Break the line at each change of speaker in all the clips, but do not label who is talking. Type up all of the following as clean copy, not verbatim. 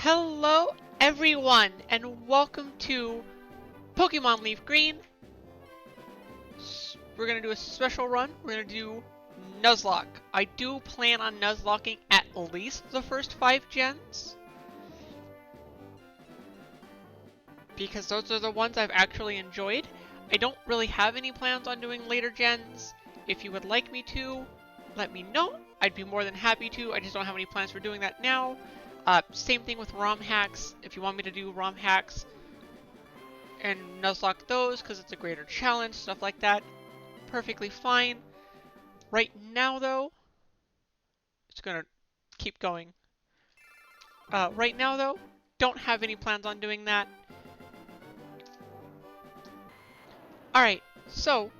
Hello everyone and welcome to Pokemon Leaf Green. We're going to do a special run. We're going to do Nuzlocke. I do plan on Nuzlocking at least the first 5 gens, because those are the ones I've actually enjoyed. I don't really have any plans on doing later gens. If you would like me to, let me know. I'd be more than happy to. I just don't have any plans for doing that now. Same thing with ROM hacks. If you want me to do ROM hacks and Nuzlocke those because it's a greater challenge, stuff like that, perfectly fine. Right now, though, it's gonna keep going. Right now, though, don't have any plans on doing that. Alright, so,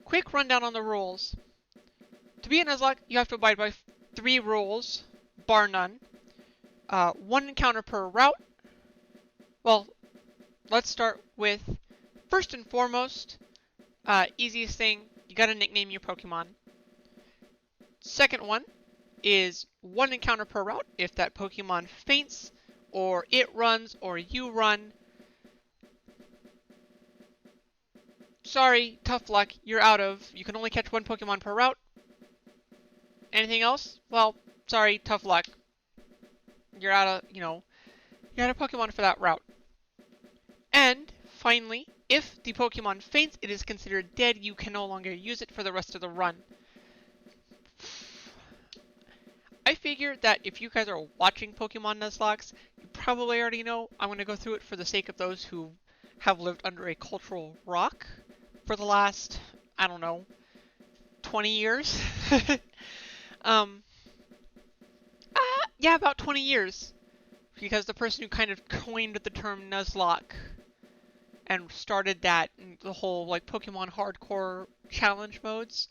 quick rundown on the rules. To be a Nuzlocke, you have to abide by 3 rules, bar none. 1 encounter per route. Well, let's start with, first and foremost, easiest thing, you gotta nickname your Pokemon. Second one is 1 encounter per route. If that Pokemon faints, or it runs, or you run, sorry, tough luck, you're out of. You can only catch 1 Pokemon per route. Anything else? Well, sorry, tough luck. You're out of, you're out of Pokemon for that route. And, finally, if the Pokemon faints, it is considered dead. You can no longer use it for the rest of the run. I figure that if you guys are watching Pokemon Nuzlockes, you probably already know. I'm going to go through it for the sake of those who have lived under a cultural rock for the last, I don't know, 20 years. Yeah, about 20 years. Because the person who kind of coined the term Nuzlocke and started that, the whole, like, Pokemon hardcore challenge modes,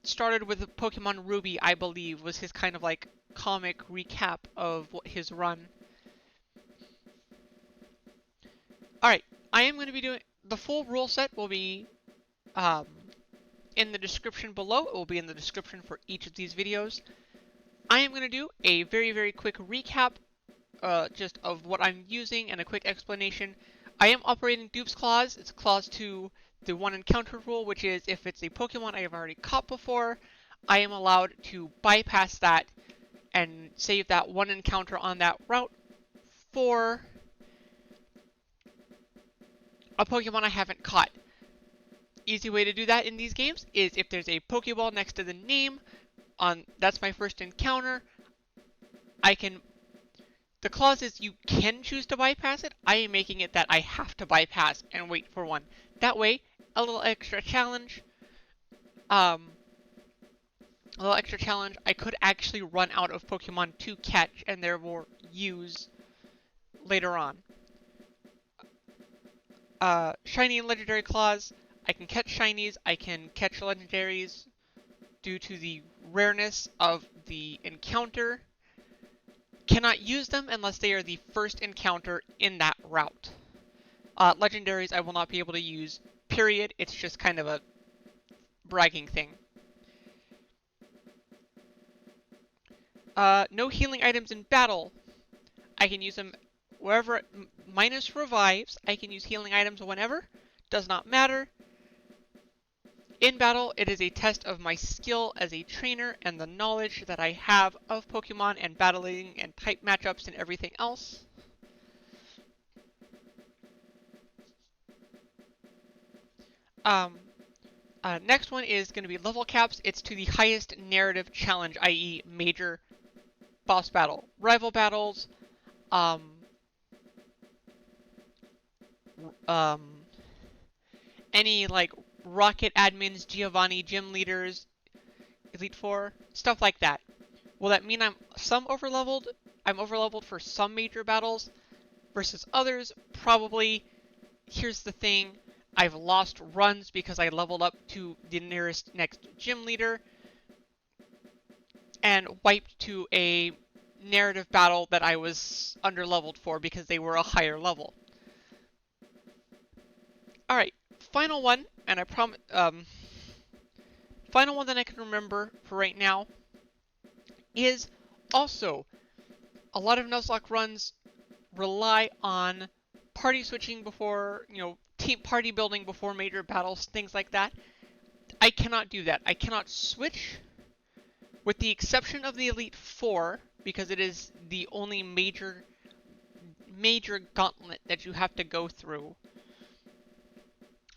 started with Pokemon Ruby, I believe, was his kind of, like, comic recap of his run. Alright, I am going to be doing, the full rule set will be, in the description below. It will be in the description for each of these videos. I am going to do a very, very quick recap, just of what I'm using and a quick explanation. I am operating Dupes Clause. It's clause to the 1 encounter rule, which is if it's a Pokemon I have already caught before, I am allowed to bypass that and save that 1 encounter on that route for a Pokemon I haven't caught. Easy way to do that in these games is if there's a Pokeball next to the name, that's my first encounter, the clause is you can choose to bypass it. I am making it that I have to bypass and wait for 1. That way, a little extra challenge, I could actually run out of Pokemon to catch and therefore use later on. Shiny and Legendary Clause, I can catch Shinies, I can catch Legendaries due to the rareness of the encounter. Cannot use them unless they are the first encounter in that route. Legendaries I will not be able to use, period. It's just kind of a bragging thing. No healing items in battle. I can use them wherever, minus revives. I can use healing items whenever. Does not matter. In battle, it is a test of my skill as a trainer and the knowledge that I have of Pokemon and battling and type matchups and everything else. Next one is going to be level caps. It's to the highest narrative challenge, i.e. major boss battle. Rival battles, any, like, Rocket admins, Giovanni, gym leaders, Elite Four, stuff like that. Will that mean I'm overleveled? I'm overleveled for some major battles versus others? Probably. Here's the thing. I've lost runs because I leveled up to the nearest next gym leader and wiped to a narrative battle that I was underleveled for because they were a higher level. Alright, final one, and I promise, final one that I can remember for right now is also a lot of Nuzlocke runs rely on party switching before, team party building before major battles, things like that. I cannot do that. I cannot switch, with the exception of the Elite Four, because it is the only major gauntlet that you have to go through.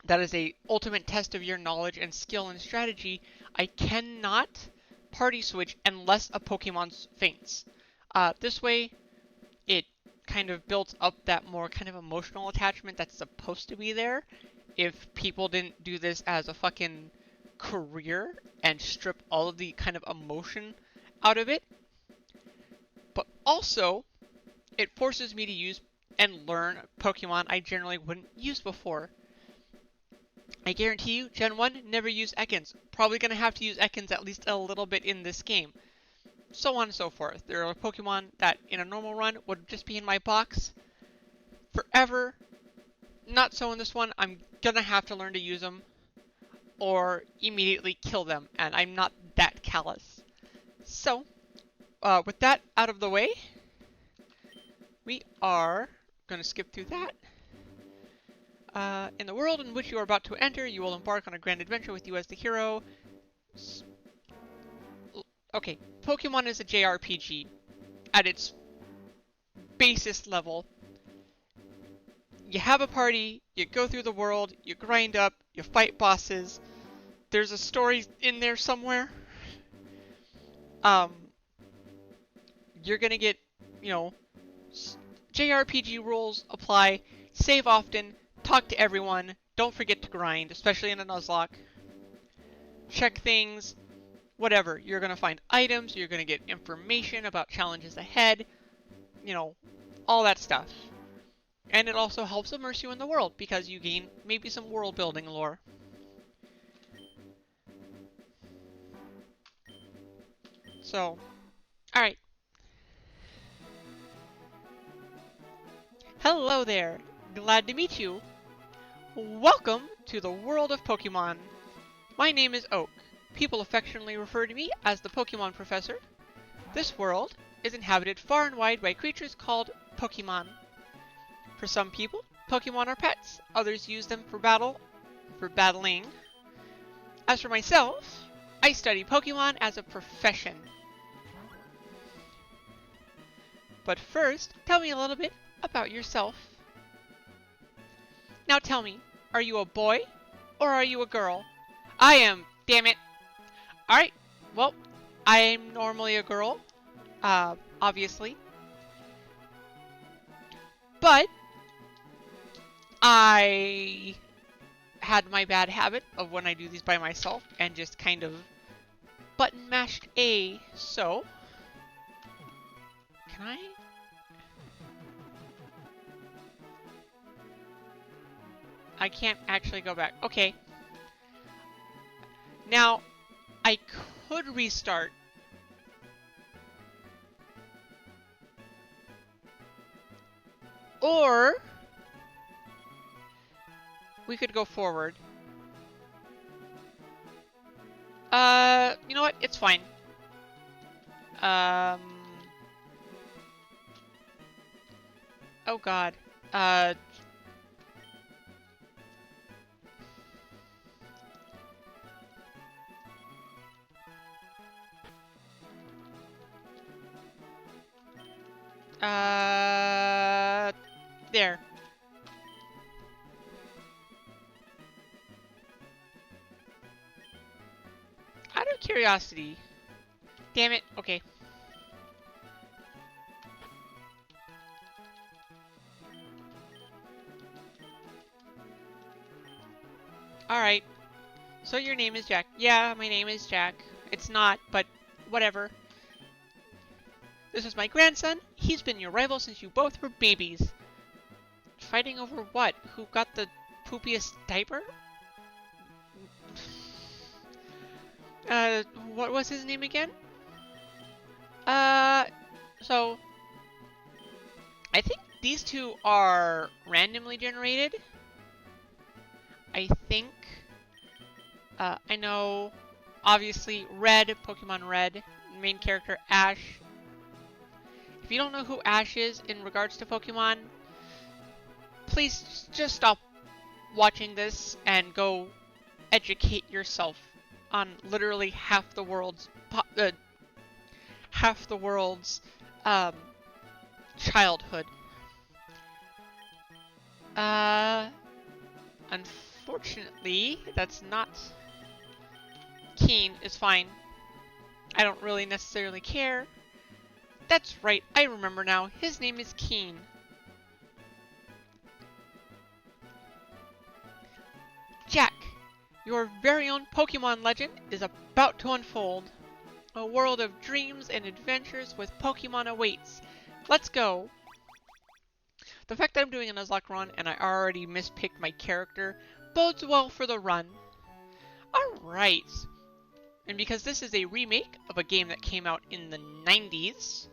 That is a ultimate test of your knowledge and skill and strategy. I cannot party switch unless a Pokemon faints. This way, it kind of builds up that more kind of emotional attachment that's supposed to be there. If people didn't do this as a fucking career and strip all of the kind of emotion out of it. But also, it forces me to use and learn Pokemon I generally wouldn't use before. I guarantee you, Gen 1, never use Ekans. Probably going to have to use Ekans at least a little bit in this game. So on and so forth. There are Pokemon that in a normal run would just be in my box forever. Not so in this one. I'm going to have to learn to use them or immediately kill them. And I'm not that callous. So, with that out of the way, we are going to skip through that. In the world in which you are about to enter, you will embark on a grand adventure with you as the hero. Okay, Pokemon is a JRPG at its basest level. You have a party, you go through the world, you grind up, you fight bosses. There's a story in there somewhere. You're gonna get, JRPG rules apply. Save often. Talk to everyone. Don't forget to grind, especially in a Nuzlocke. Check things. Whatever. You're going to find items. You're going to get information about challenges ahead. All that stuff. And it also helps immerse you in the world because you gain maybe some world building lore. So, alright. Hello there. Glad to meet you. Welcome to the world of Pokemon. My name is Oak. People affectionately refer to me as the Pokemon Professor. This world is inhabited far and wide by creatures called Pokemon. For some people, Pokemon are pets. Others use them for battling. As for myself, I study Pokemon as a profession. But first, tell me a little bit about yourself. Now tell me, are you a boy or are you a girl? I am, damn it. Alright, well, I'm normally a girl, obviously. But I had my bad habit of when I do these by myself and just kind of button mashed A, so can I? I can't actually go back. Okay. Now, I could restart. Or we could go forward. You know what? It's fine. Oh God. There. Out of curiosity. Damn it. Okay. Alright. So your name is Jack. Yeah, my name is Jack. It's not, but whatever. This is my grandson. He's been your rival since you both were babies. Fighting over what? Who got the poopiest diaper? What was his name again? So I think these two are randomly generated. I think. I know, obviously, Red, Pokemon Red, main character Ash, If you don't know who Ash is in regards to Pokemon, please just stop watching this and go educate yourself on literally half the world's um, childhood. Unfortunately, that's not... Keen is fine. I don't really necessarily care. That's right, I remember now. His name is Keen. Jack, your very own Pokemon legend is about to unfold. A world of dreams and adventures with Pokemon awaits. Let's go! The fact that I'm doing a Nuzlocke run and I already mispicked my character bodes well for the run. Alright. And because this is a remake of a game that came out in the 90s,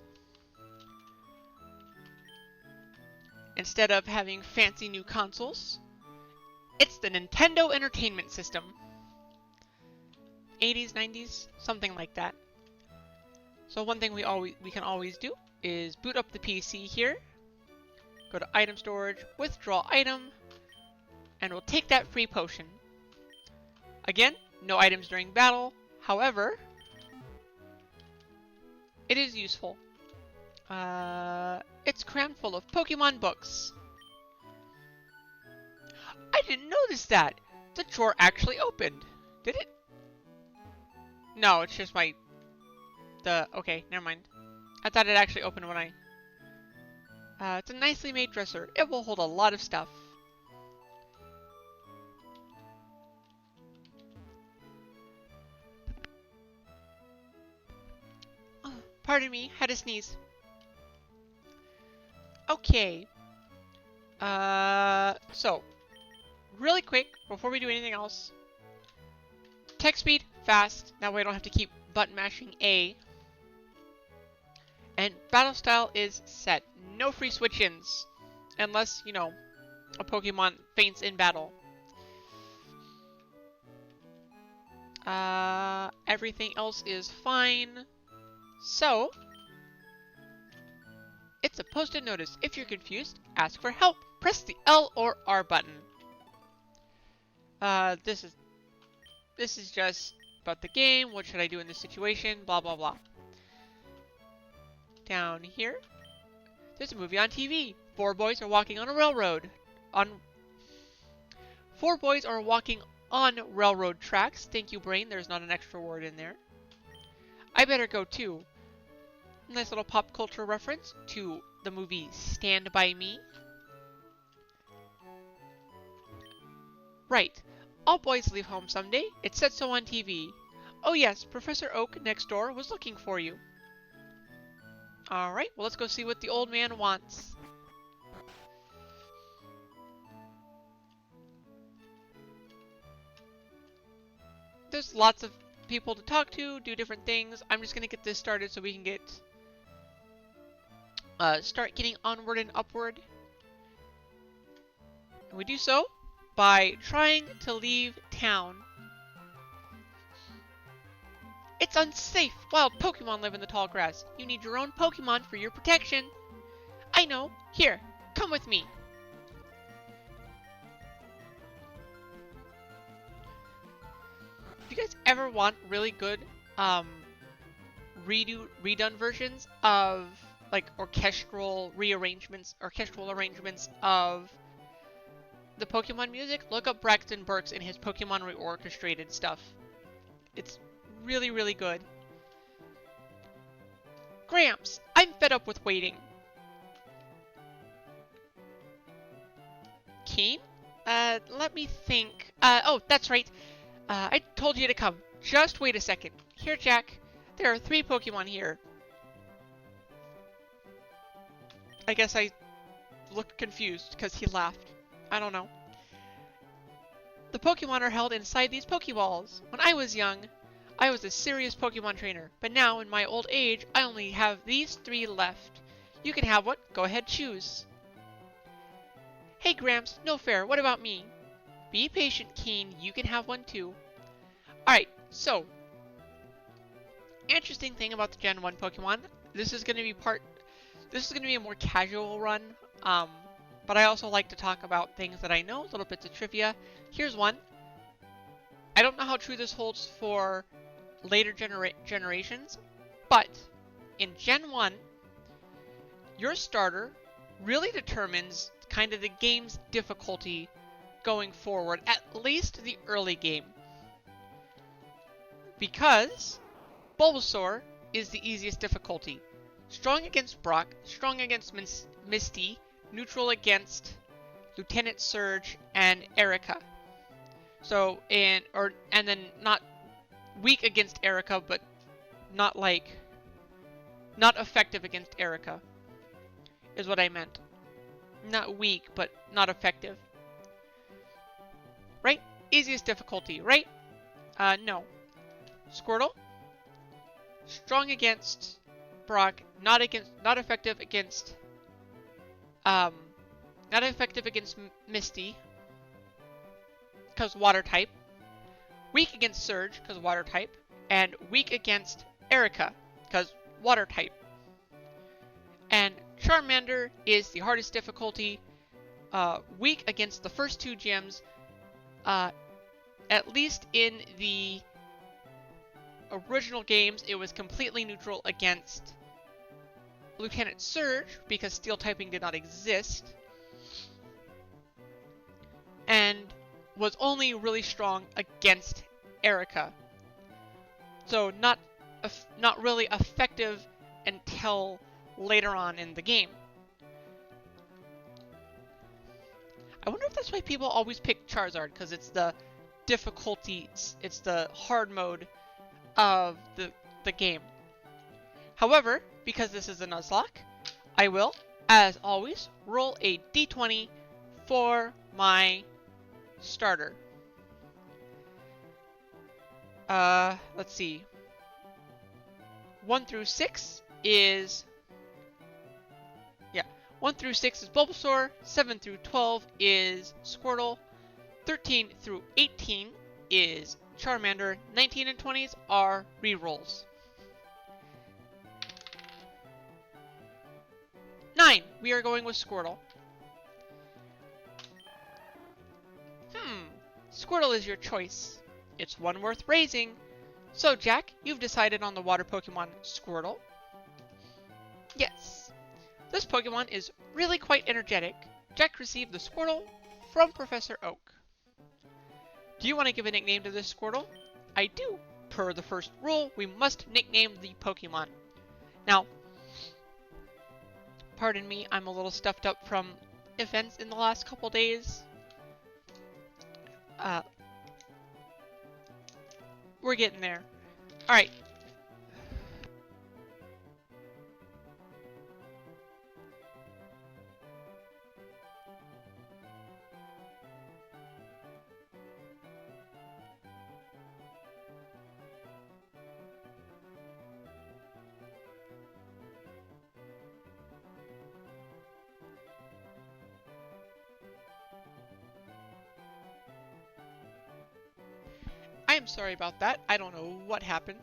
instead of having fancy new consoles, it's the Nintendo Entertainment System. 80s, 90s, something like that. So one thing we can always do is boot up the PC here, go to item storage, withdraw item, and we'll take that free potion. Again, no items during battle. However, it is useful. It's crammed full of Pokemon books. I didn't notice that! The drawer actually opened. Did it? No, it's just my... Okay, never mind. I thought it actually opened when I... it's a nicely made dresser. It will hold a lot of stuff. Pardon me, had to sneeze. Okay. So, really quick, before we do anything else. Text speed, fast. That way I don't have to keep button mashing A. And battle style is set. No free switch-ins. Unless, you know, a Pokemon faints in battle. Everything else is fine. So, it's a posted notice. If you're confused, ask for help. Press the L or R button. This is just about the game. What should I do in this situation? Blah, blah, blah. Down here, there's a movie on TV. Four boys are walking on a railroad. Four boys are walking on railroad tracks. Thank you, brain. There's not an extra word in there. I better go too. Nice little pop culture reference to the movie Stand By Me. Right. All boys leave home someday. It said so on TV. Oh yes, Professor Oak next door was looking for you. Alright, well let's go see what the old man wants. There's lots of people to talk to, do different things. I'm just gonna get this started so we can get... start getting onward and upward. And we do so by trying to leave town. It's unsafe! Wild Pokemon live in the tall grass. You need your own Pokemon for your protection. I know. Here, come with me. Do you guys ever want really good, redone versions of, like, orchestral arrangements of the Pokemon music? Look up Braxton Burks and his Pokemon reorchestrated stuff. It's really, really good. Gramps, I'm fed up with waiting. Keen? Let me think. Oh, that's right. I told you to come. Just wait a second. Here, Jack. There are 3 Pokemon here. I guess I looked confused because he laughed. I don't know. The Pokemon are held inside these Pokeballs. When I was young, I was a serious Pokemon trainer, but now in my old age, I only have these 3 left. You can have one. Go ahead, choose. Hey Gramps, no fair. What about me? Be patient, Keen. You can have one too. Alright, so interesting thing about the Gen 1 Pokemon. This is going to be part This is going to be a more casual run, but I also like to talk about things that I know, little bits of trivia. Here's one. I don't know how true this holds for later generations, but in Gen 1, your starter really determines kind of the game's difficulty going forward, at least the early game. Because Bulbasaur is the easiest difficulty. Strong against Brock, strong against Misty, neutral against Lieutenant Surge and Erica. So, and then not weak against Erica, but not effective against Erica, is what I meant. Not weak, but not effective. Right? Easiest difficulty, right? No. Squirtle, strong against Brock, not effective against Misty, because water type. Weak against Surge, because water type, and weak against Erica, because water type. And Charmander is the hardest difficulty, weak against the first two gyms, at least in the original games, it was completely neutral against Lieutenant Surge, because steel typing did not exist, and was only really strong against Erica. So not really effective until later on in the game. I wonder if that's why people always pick Charizard, because it's the difficulty, it's the hard mode of the game. However, because this is a Nuzlocke, I will, as always, roll a d20 for my starter. Let's see. 1 through 6 is... Yeah, 1 through 6 is Bulbasaur, 7 through 12 is Squirtle, 13 through 18 is Charmander, 19 and 20s are rerolls. 9, we are going with Squirtle. Squirtle is your choice. It's one worth raising. So, Jack, you've decided on the water Pokemon Squirtle. Yes. This Pokemon is really quite energetic. Jack received the Squirtle from Professor Oak. Do you want to give a nickname to this Squirtle? I do. Per the first rule, we must nickname the Pokemon. Now, pardon me, I'm a little stuffed up from events in the last couple days. We're getting there. Alright. I am sorry about that. I don't know what happened.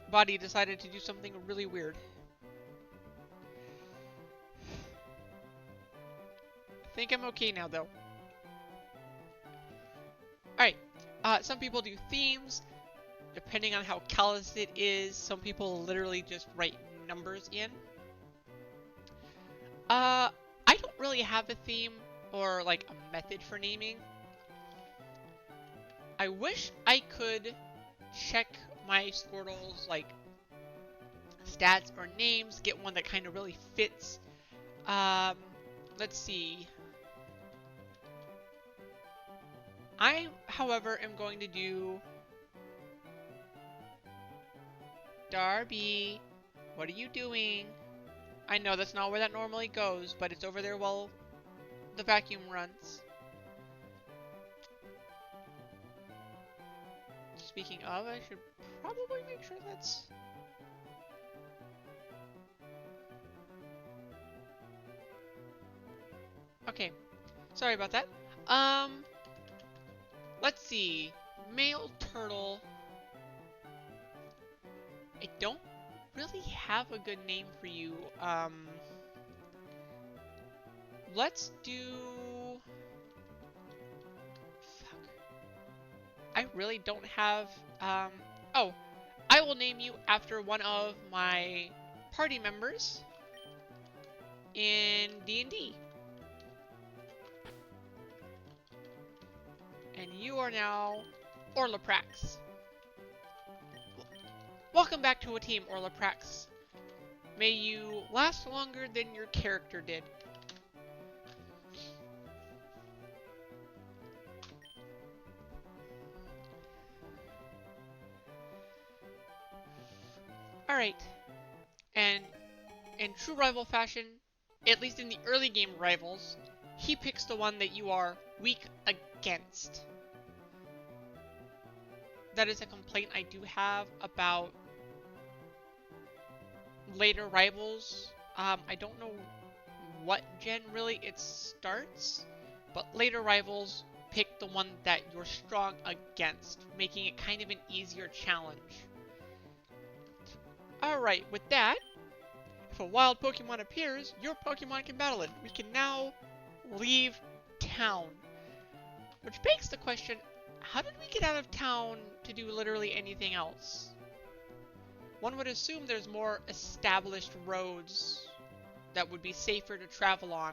Body decided to do something really weird. I think I'm okay now, though. Alright. Some people do themes. Depending on how callous it is, some people literally just write numbers in. I don't really have a theme or, like, a method for naming. I wish I could check my Squirtle's, like, stats or names, get one that kind of really fits. Let's see. I, however, am going to do... Darby, what are you doing? I know that's not where that normally goes, but it's over there while the vacuum runs. Speaking of, I should probably make sure that's... Okay, sorry about that. Let's see. Male turtle. I don't really have a good name for you. Let's do... Fuck. I really don't have, oh, I will name you after one of my party members in D&D. And you are now Orlaprax. Welcome back to a team, Orlaprax. May you last longer than your character did. Alright. And in true rival fashion, at least in the early game rivals, he picks the one that you are weak against. That is a complaint I do have about later rivals. I don't know what gen really it starts, but later rivals pick the one that you're strong against, making it kind of an easier challenge. Alright, with that, if a wild Pokemon appears, your Pokemon can battle it. We can now leave town. Which begs the question, how did we get out of town to do literally anything else? One would assume there's more established roads that would be safer to travel on.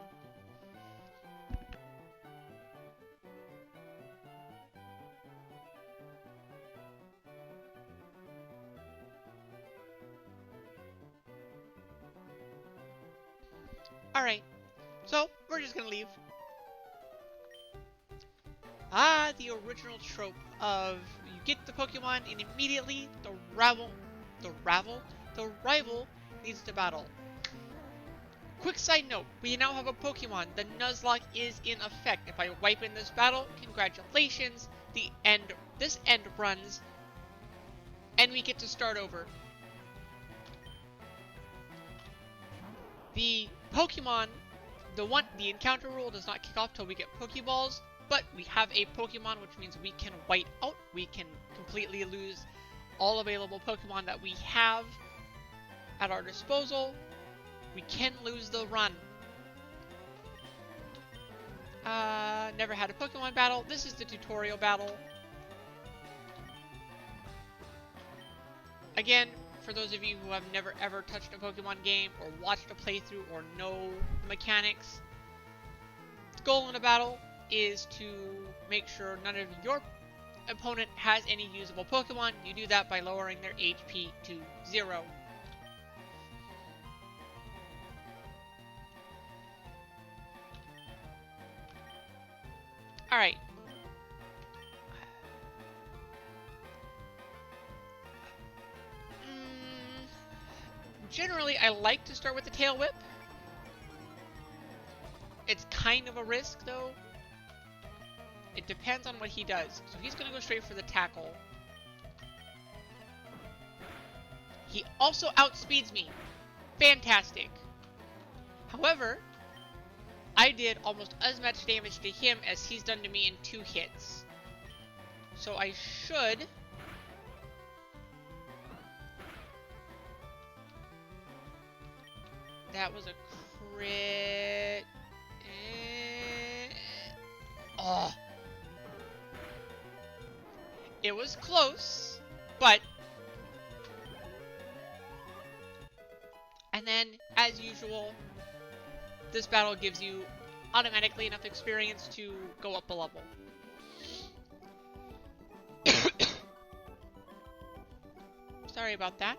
Alright, so we're just gonna leave. Ah, the original trope of you get the Pokemon and immediately the rival needs to battle. Quick side note, we now have a Pokemon. The Nuzlocke is in effect. If I wipe in this battle, congratulations, this end runs, and we get to start over. The Pokemon, the encounter rule does not kick off till we get Pokeballs, but we have a Pokemon, which means we can white out. We can completely lose all available Pokemon that we have at our disposal. We can lose the run. Never had a Pokemon battle. This is the tutorial battle. Again, for those of you who have never ever touched a Pokemon game or watched a playthrough or know the mechanics, the goal in a battle is to make sure none of your opponent has any usable Pokemon. You do that by lowering their HP to 0. Alright. Generally, I like to start with the Tail Whip. It's kind of a risk, though. It depends on what he does. So he's going to go straight for the Tackle. He also outspeeds me. Fantastic. However, I did almost as much damage to him as he's done to me in 2 hits. So I should... That was a crit... Oh. It was close, but... And then, as usual, this battle gives you automatically enough experience to go up a level. Sorry about that.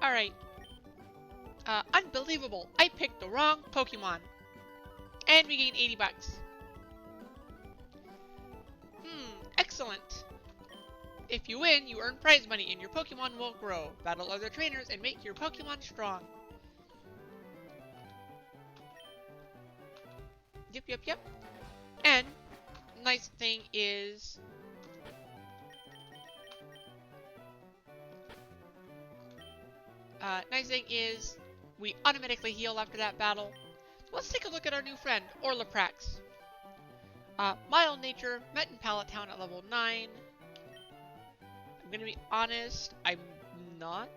Alright. Unbelievable. I picked the wrong Pokemon. And we gain 80 bucks. Excellent. If you win, you earn prize money and your Pokemon will grow. Battle other trainers and make your Pokemon strong. Yep. And nice thing is... we automatically heal after that battle. Let's take a look at our new friend, Orlaprax. Mild nature, met in Pallet Town at level 9. I'm gonna be honest, I'm not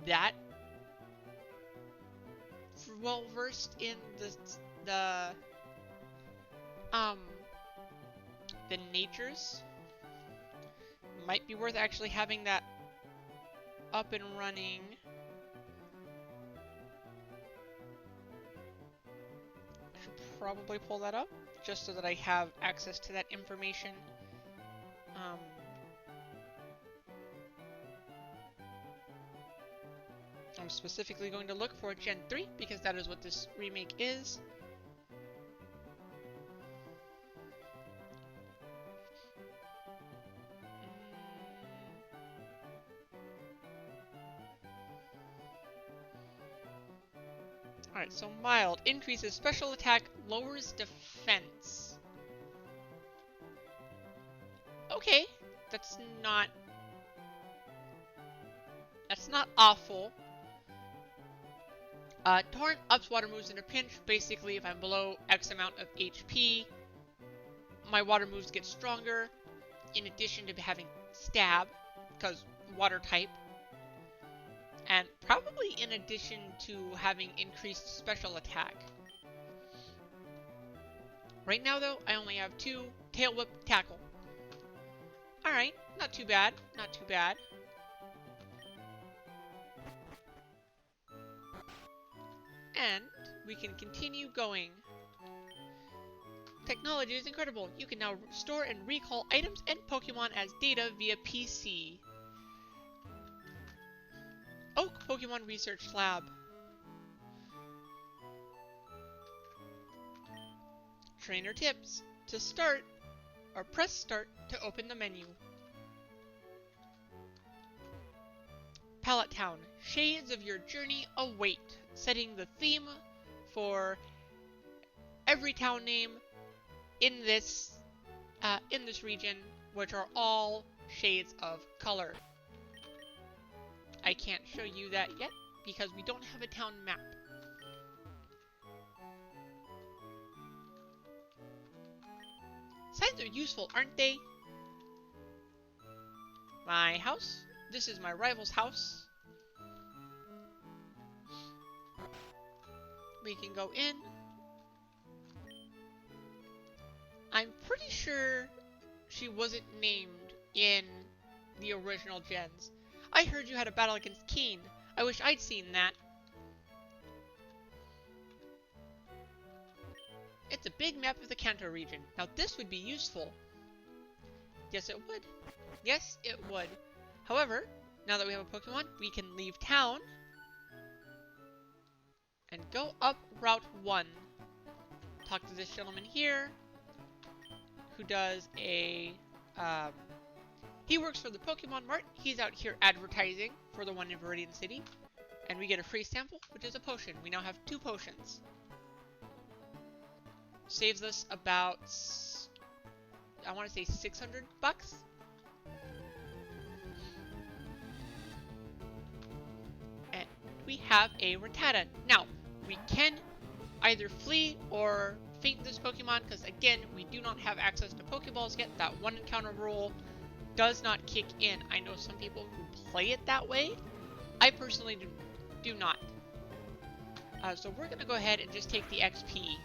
that well versed in the natures. Might be worth actually having that up and running. Should probably pull that up just so that I have access to that information. I'm specifically going to look for Gen 3 because that is what this remake is. Alright, so mild. Increases special attack, lowers defense. Okay, that's not awful. Torrent ups water moves in a pinch. Basically, if I'm below X amount of HP, my water moves get stronger, in addition to having stab, because water type. And probably in addition to having increased special attack. Right now, though, I only have 2 Tail Whip Tackle. Alright, not too bad, not too bad. And we can continue going. Technology is incredible. You can now store and recall items and Pokemon as data via PC. Oak Pokemon Research Lab. Trainer tips. To start, or press start to open the menu. Pallet Town. Shades of your journey await. Setting the theme for every town name in this region, which are all shades of color. I can't show you that yet because we don't have a town map. Signs are useful, aren't they? My house. This is my rival's house. We can go in. I'm pretty sure she wasn't named in the original gens. I heard you had a battle against Keen. I wish I'd seen that. It's a big map of the Kanto region. Now this would be useful. Yes, it would. Yes, it would. However, now that we have a Pokemon, we can leave town and go up Route 1. Talk to this gentleman here, who does a, he works for the Pokemon Mart. He's out here advertising for the one in Viridian City. And we get a free sample, which is a potion. We now have 2 potions. Saves us about, I want to say $600 bucks. And we have a Rattata. Now, we can either flee or faint this Pokemon, because again, we do not have access to Pokeballs yet. That one encounter rule does not kick in. I know some people who play it that way. I personally do not. So we're going to go ahead and just take the XP.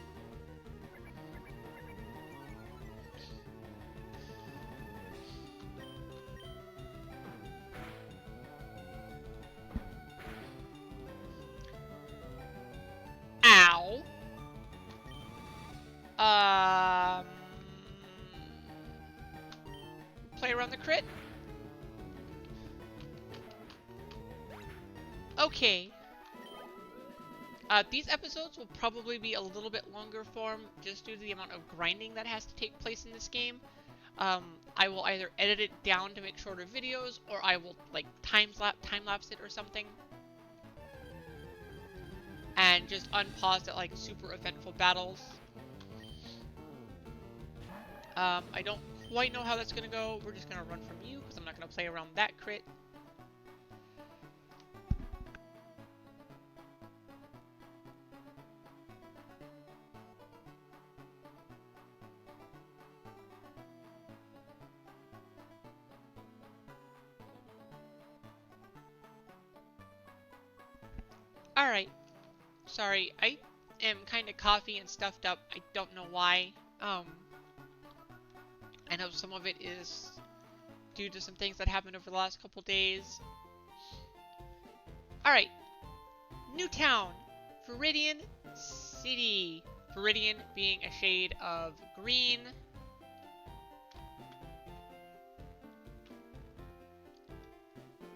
Ow. Play around the crit. Okay. These episodes will probably be a little bit longer form just due to the amount of grinding that has to take place in this game. I will either edit it down to make shorter videos, or I will like time-lapse it or something. And just unpause at like super eventful battles. I don't quite know how that's gonna go. We're just gonna run from you, because I'm not gonna play around that crit. Alright. Sorry, I am kind of coffee and stuffed up. I don't know why. I know some of it is due to some things that happened over the last couple days. Alright. New town. Viridian City. Viridian being a shade of green.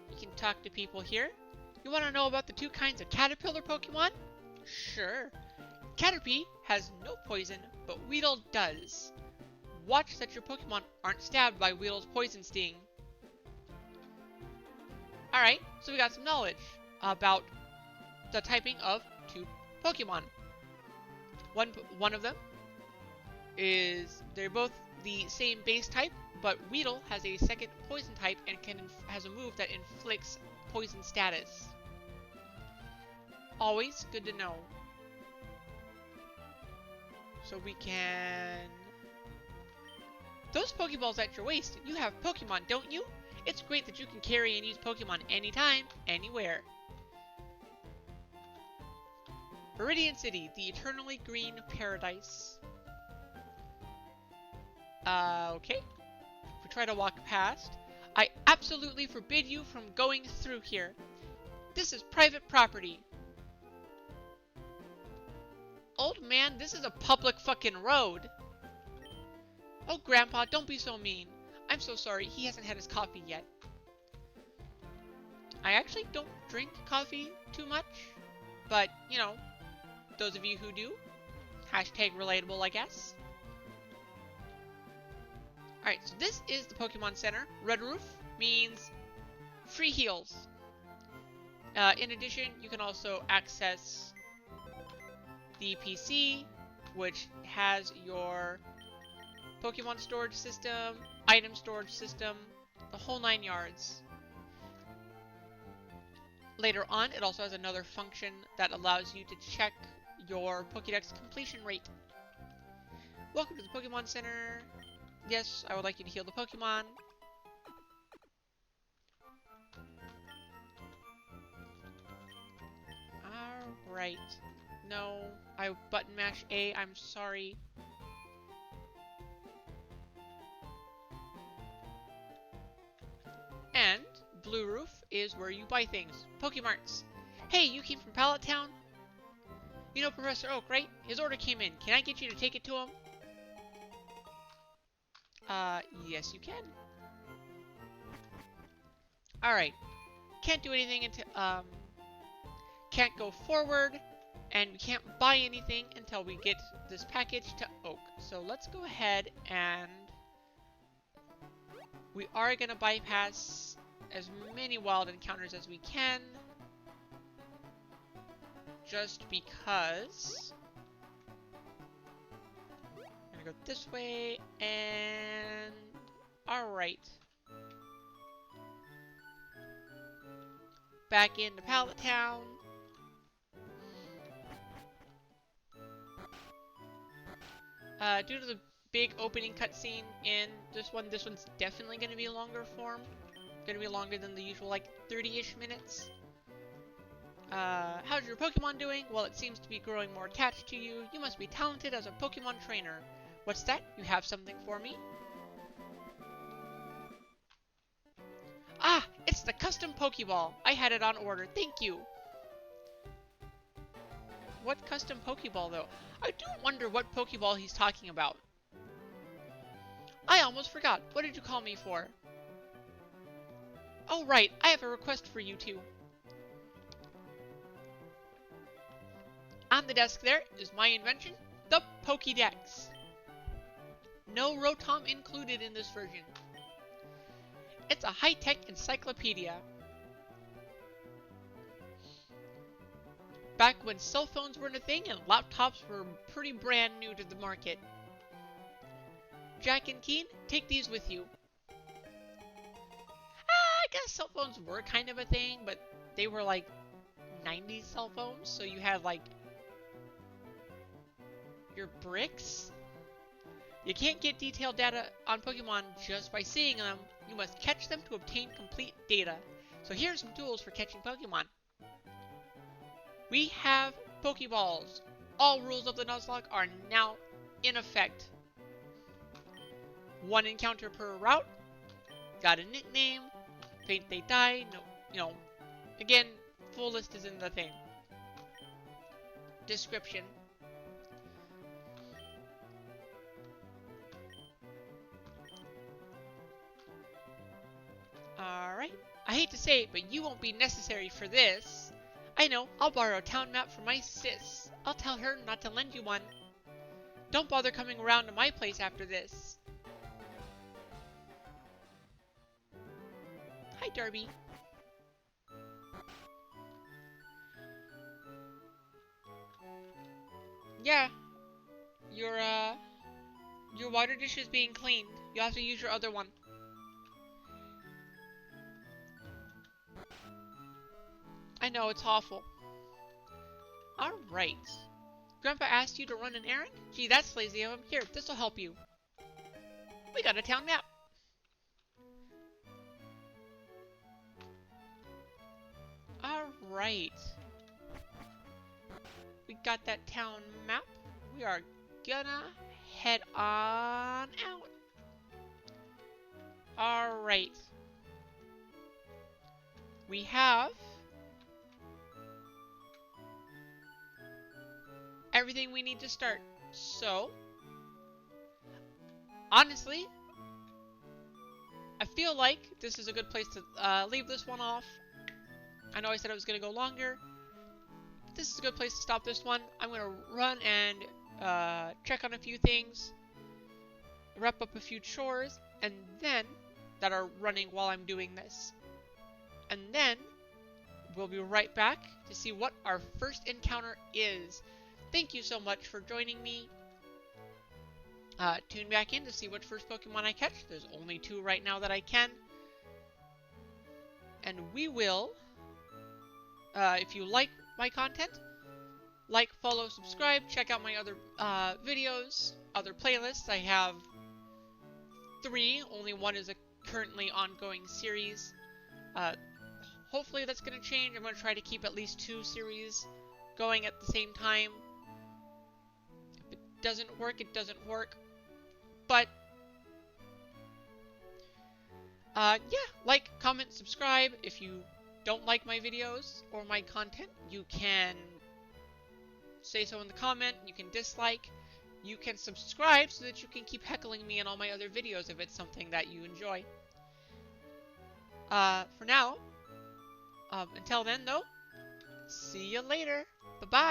You can talk to people here. You want to know about the two kinds of caterpillar Pokemon? Sure. Caterpie has no poison, but Weedle does. Watch that your Pokemon aren't stabbed by Weedle's poison sting. Alright, so we got some knowledge about the typing of two Pokemon. One of them is, they're both the same base type, but Weedle has a second poison type and has a move that inflicts poison status. Always good to know. So we can... Those Pokeballs at your waist, you have Pokemon, don't you? It's great that you can carry and use Pokemon anytime, anywhere. Viridian City, the eternally green paradise. Okay. If we try to walk past, I absolutely forbid you from going through here. This is private property. Old man, this is a public fucking road. Oh, Grandpa, don't be so mean. I'm so sorry, he hasn't had his coffee yet. I actually don't drink coffee too much, but, you know, those of you who do, hashtag relatable, I guess. Alright, so this is the Pokemon Center. Red roof means free heals. In addition, you can also access the PC, which has your Pokemon storage system, item storage system, the whole 9 yards. Later on, it also has another function that allows you to check your Pokédex completion rate. Welcome to the Pokemon Center. Yes, I would like you to heal the Pokemon. Alright. No, I button mash A, I'm sorry. And Blue Roof is where you buy things. Pokemarts. Hey, you came from Pallet Town? You know Professor Oak, right? His order came in. Can I get you to take it to him? Yes you can. Alright. Can't do anything until, can't go forward, and we can't buy anything until we get this package to Oak. So let's go ahead and we are gonna bypass as many wild encounters as we can, just because. I'm gonna go this way, and alright. Back into Pallet Town. Due to the big opening cutscene in this one's definitely going to be a longer form. Going to be longer than the usual, like, 30-ish minutes. How's your Pokemon doing? Well, it seems to be growing more attached to you. You must be talented as a Pokemon trainer. What's that? You have something for me? Ah! It's the custom Pokeball! I had it on order. Thank you! What custom Pokeball, though? I do wonder what Pokeball he's talking about. I almost forgot. What did you call me for? Oh, right. I have a request for you two. On the desk there is my invention, the Pokédex. No Rotom included in this version. It's a high-tech encyclopedia. Back when cell phones weren't a thing and laptops were pretty brand new to the market. Jack and Keen, take these with you. I guess cell phones were kind of a thing, but they were like 90s cell phones, so you had like your bricks. You can't get detailed data on Pokemon just by seeing them. You must catch them to obtain complete data. So here's some tools for catching Pokemon. We have Pokeballs. All rules of the Nuzlocke are now in effect. 1 encounter per route. Got a nickname. Fate they die. No, again, full list is in the thing. Description. Alright. I hate to say it, but you won't be necessary for this. I know, I'll borrow a town map from my sis. I'll tell her not to lend you one. Don't bother coming around to my place after this. Hi, Darby. Yeah. Your water dish is being cleaned. You'll have to use your other one. I know, it's awful. Alright. Grandpa asked you to run an errand? Gee, that's lazy of him. Here, this'll help you. We got a town map. Alright. We got that town map. We are gonna head on out. Alright. We have everything we need to start. So, honestly, I feel like this is a good place to leave this one off. I know I said I was going to go longer. This is a good place to stop this one. I'm going to run and check on a few things, wrap up a few chores, and then that are running while I'm doing this. And then we'll be right back to see what our first encounter is. Thank you so much for joining me. Tune back in to see what first Pokemon I catch. There's only 2 right now that I can. And we will, if you like my content, like, follow, subscribe, check out my other videos, other playlists. I have 3, only 1 is a currently ongoing series. Hopefully that's going to change. I'm going to try to keep at least 2 series going at the same time. If it doesn't work, it doesn't work. But, yeah, like, comment, subscribe. If you don't like my videos or my content, you can say so in the comment. You can dislike. You can subscribe so that you can keep heckling me in all my other videos if it's something that you enjoy. For now, until then, though, see you later.